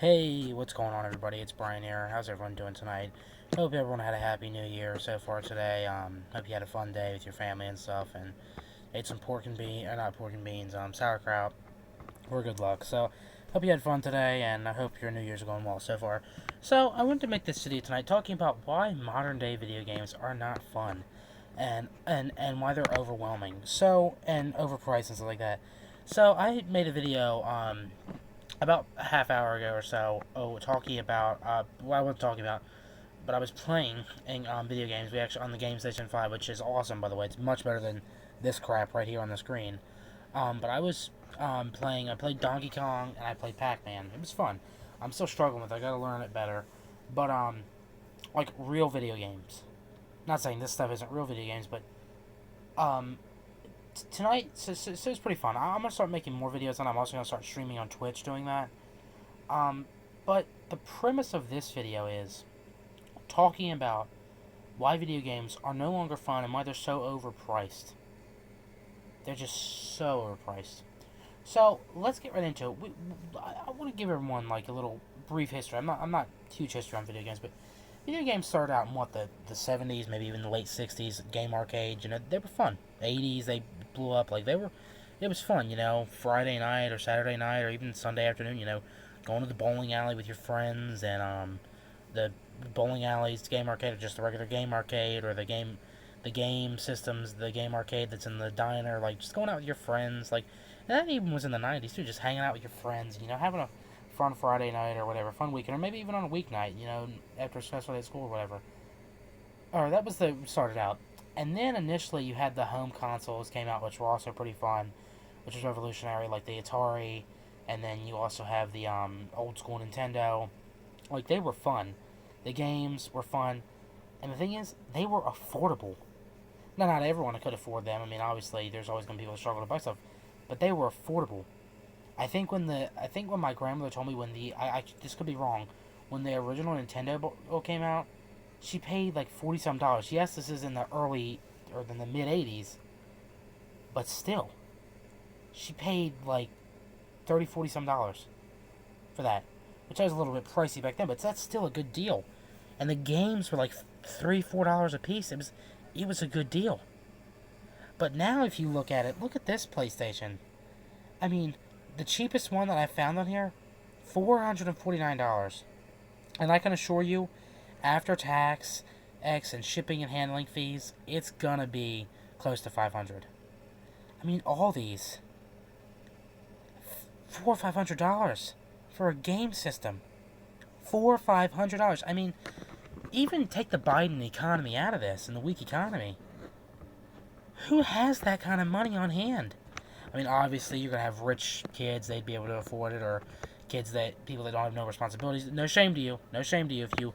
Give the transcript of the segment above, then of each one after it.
Hey, what's going on, everybody? It's Brian here. How's everyone doing tonight? Hope everyone had a happy new year so far today. Hope you had a fun day with your family and stuff, and ate some not pork and beans, sauerkraut, or good luck. So, hope you had fun today, and I hope your New Year's going well so far. So, I wanted to make this video tonight talking about why modern day video games are not fun, and why they're overwhelming. So, and overpriced and stuff like that. So, I made a video, about a half hour ago or so, talking about, well, I wasn't talking about, but I was playing in video games. We actually on the Game Station 5, which is awesome, by the way. It's much better than this crap right here on the screen. But I was I played Donkey Kong and I played Pac-Man. It was fun. I'm still struggling with it. I gotta learn it better. But, like real video games. Not saying this stuff isn't real video games, but, um, tonight, so it's pretty fun. I'm gonna start making more videos, and I'm also gonna start streaming on Twitch doing that. Um, but the premise of this video is talking about why video games are no longer fun and why they're so overpriced. They're just so overpriced. So let's get right into it. I want to give everyone like a little brief history. I'm not huge history on video games, but video games started out in what the 70s, maybe even the late 60s. Game arcades, they were fun. The 80s they blew up like they were. It was fun, Friday night or Saturday night or even Sunday afternoon. Going to the bowling alley with your friends and the bowling alleys, game arcade, or just the regular game arcade or the game systems, the game arcade that's in the diner. Like just going out with your friends, like. And that even was in the 90s too, just hanging out with your friends, having a fun Friday night or whatever, fun weekend, or maybe even on a weeknight, after a stressful day at school or whatever. Or that was the started out. And then initially you had the home consoles came out, which were also pretty fun, which was revolutionary, like the Atari, and then you also have the old school Nintendo. Like they were fun. The games were fun. And the thing is, they were affordable. Now, not everyone could afford them. I mean, obviously, there's always going to be people who struggle to buy stuff, but they were affordable. I think when my grandmother told me when this could be wrong, when the original Nintendo came out, she paid like $40-some. Yes, this is in the early or in the mid '80s, but still, she paid like $30-40-some for that, which was a little bit pricey back then, but that's still a good deal. And the games were like $3-4 a piece. It was a good deal. But now, if you look at this PlayStation. I mean, the cheapest one that I found on here, $449. And I can assure you, after tax, and shipping and handling fees, it's gonna be close to $500. I mean, all these, $400-500 for a game system, $400-500. I mean, even take the Biden economy out of this and the weak economy. Who has that kind of money on hand? I mean, obviously, you're going to have rich kids, they'd be able to afford it, or people that don't have no responsibilities. No shame to you. No shame to you if you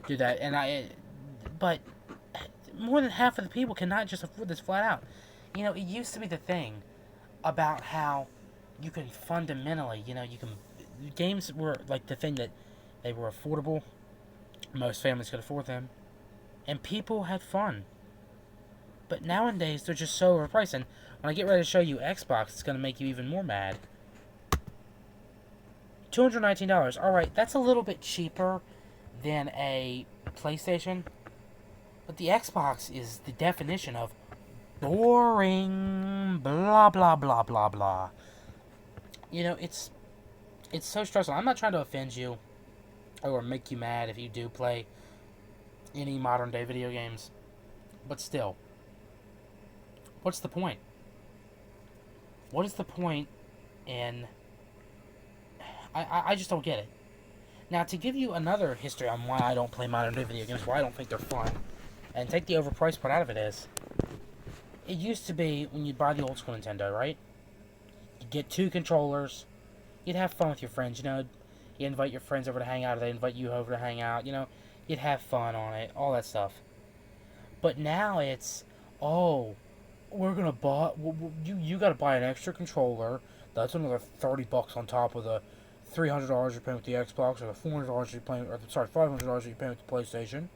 do that. But more than half of the people cannot just afford this flat out. It used to be the thing about how you can fundamentally, games were like the thing that they were affordable. Most families could afford them. And people had fun. But nowadays, they're just so overpriced. And when I get ready to show you Xbox, it's going to make you even more mad. $219. Alright, that's a little bit cheaper than a PlayStation. But the Xbox is the definition of boring, blah, blah, blah, blah, blah. It's so stressful. I'm not trying to offend you or make you mad if you do play any modern day video games. But still. What's the point? What is the point in... I just don't get it. Now, to give you another history on why I don't play modern day video games, why I don't think they're fun, and take the overpriced part out of it is, it used to be when you buy the old school Nintendo, right? You'd get 2 controllers, you'd have fun with your friends, you invite your friends over to hang out, or they invite you over to hang out, you'd have fun on it, all that stuff. But now it's, oh... we're gonna buy. You gotta buy an extra controller. That's another $30 on top of the $300 you're paying with the Xbox, or the $400 you're paying, or sorry, $500 you're paying with the PlayStation.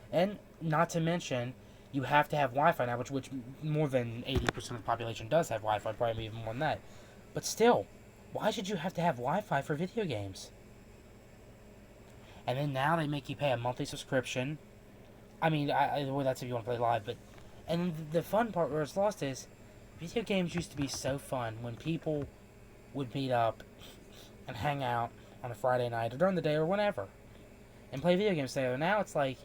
And not to mention, you have to have Wi-Fi now, which more than 80% of the population does have Wi-Fi, probably even more than that. But still, why should you have to have Wi-Fi for video games? And then now they make you pay a monthly subscription. I mean, well, that's if you want to play live, but... And the fun part where it's lost is, video games used to be so fun when people would meet up and hang out on a Friday night or during the day or whenever and play video games together. Now it's like,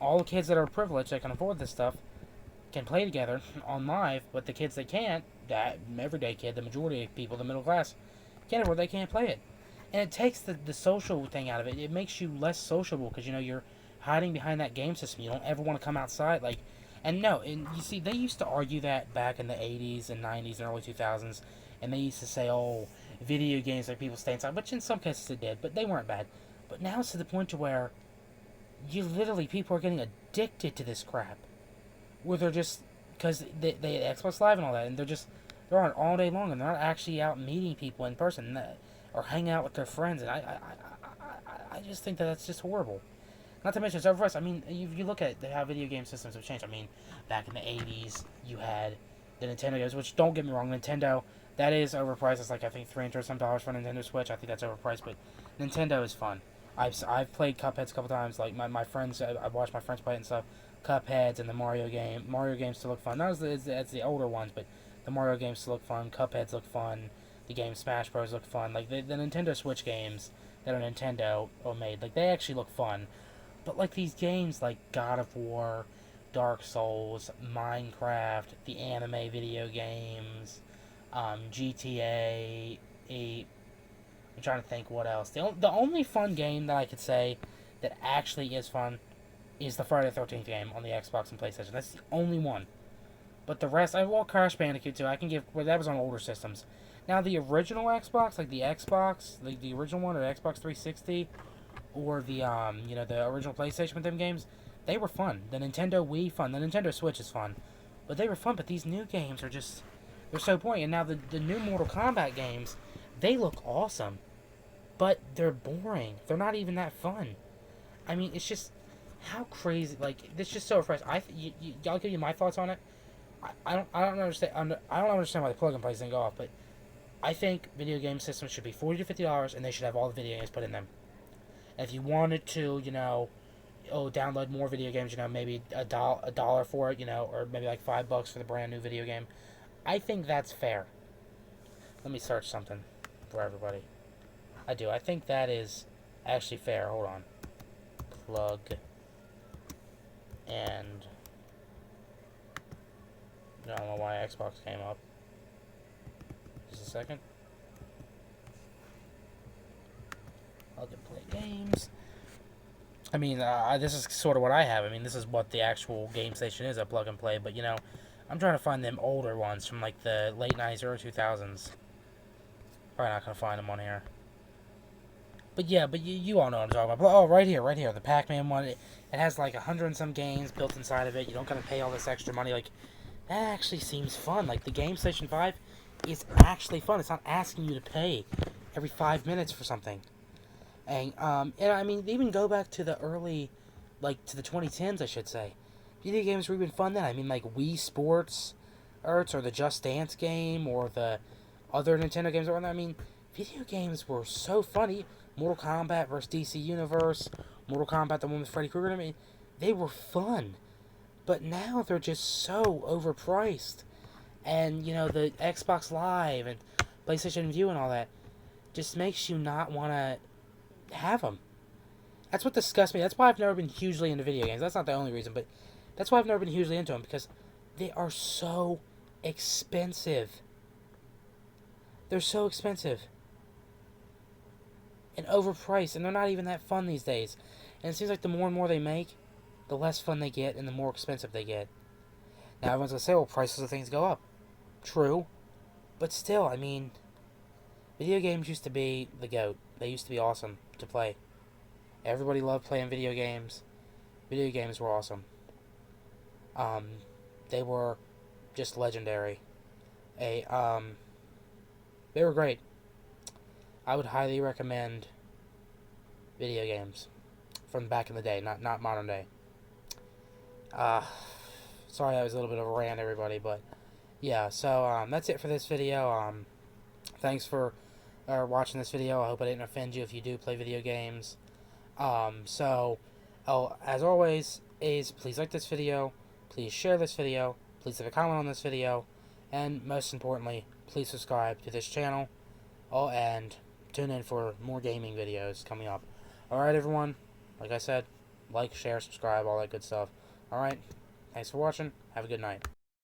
all the kids that are privileged that can afford this stuff can play together on live, but the kids that can't, that everyday kid, the majority of people, the middle class, can't afford, they can't play it. And it takes the social thing out of it. It makes you less sociable because, you're hiding behind that game system. You don't ever want to come outside. And you see, they used to argue that back in the 80s and 90s and early 2000s, and they used to say, oh, video games like people stay inside, which in some cases it did, but they weren't bad. But now it's to the point to where people are getting addicted to this crap. Where they're just, because they Xbox Live and all that, and they're on all day long, and they're not actually out meeting people in person, or hanging out with their friends, and I just think that's just horrible. Not to mention, it's overpriced. I mean, you look at how video game systems have changed. I mean, back in the 80s, you had the Nintendo games, which, don't get me wrong, Nintendo, that is overpriced. It's like, I think, $300 some for a Nintendo Switch. I think that's overpriced, but Nintendo is fun. I've played Cupheads a couple times. Like, my friends, I watched my friends play it and stuff. Cupheads and the Mario game. Mario games still look fun. Not as the older ones, but the Mario games still look fun. Cupheads look fun. The game Smash Bros. Look fun. Like, the Nintendo Switch games that are Nintendo made, like, they actually look fun. But, like, these games like God of War, Dark Souls, Minecraft, the anime video games, GTA 8, I'm trying to think what else. The only fun game that I could say that actually is fun is the Friday the 13th game on the Xbox and PlayStation. That's the only one. But the rest, Crash Bandicoot too. I can give, well, that was on older systems. Now, the original Xbox, like the Xbox, the original one, or the Xbox 360, or the original PlayStation with them games, they were fun. The Nintendo Wii, fun. The Nintendo Switch is fun. But they were fun, but these new games are just, they're so boring. And now the new Mortal Kombat games, they look awesome. But they're boring. They're not even that fun. I mean, it's just, how crazy, like, it's just so refreshing. I'll give you my thoughts on it. I don't understand why the plug and plays didn't go off, but I think video game systems should be $40 to $50, and they should have all the video games put in them. And if you wanted to, download more video games, maybe a dollar for it, or maybe like $5 for the brand new video game, I think that's fair. Let me search something for everybody. I think that is actually fair. Hold on. Plug and I don't know why Xbox came up. Just a second. Plug and play games. I mean, this is sort of what I have. I mean, this is what the actual game station is, a plug and play. But, I'm trying to find them older ones from, like, the late 90s, early 2000s. Probably not going to find them on here. But, yeah, you all know what I'm talking about. Oh, right here. The Pac-Man one. It has, like, 100 and some games built inside of it. You don't got to pay all this extra money. Like, that actually seems fun. Like, the Game Station 5 is actually fun. It's not asking you to pay every 5 minutes for something. And I mean, even go back to the early, like, to the 2010s, I should say. Video games were even fun then. I mean, like, Wii Sports, or the Just Dance game, or the other Nintendo games that were there. I mean, video games were so funny. Mortal Kombat vs. DC Universe, Mortal Kombat, the one with Freddy Krueger. I mean, they were fun. But now they're just so overpriced. And, the Xbox Live and PlayStation View and all that just makes you not want to have them. That's what disgusts me. That's why I've never been hugely into video games. That's not the only reason, but that's why I've never been hugely into them, because they are so expensive. They're so expensive. And overpriced, and they're not even that fun these days. And it seems like the more and more they make, the less fun they get, and the more expensive they get. Now, everyone's going to say, well, prices of things go up. True. But still, I mean, video games used to be the GOAT. They used to be awesome to play. Everybody loved playing video games. Video games were awesome. They were just legendary. They were great. I would highly recommend video games from back in the day, not modern day. Sorry that was a little bit of a rant, everybody, but yeah, so that's it for this video. Thanks for watching this video. I hope I didn't offend you if you do play video games. As always, is please like this video, please share this video, please leave a comment on this video, and most importantly, please subscribe to this channel. And tune in for more gaming videos coming up. Alright, everyone. Like I said, like, share, subscribe, all that good stuff. Alright. Thanks for watching. Have a good night.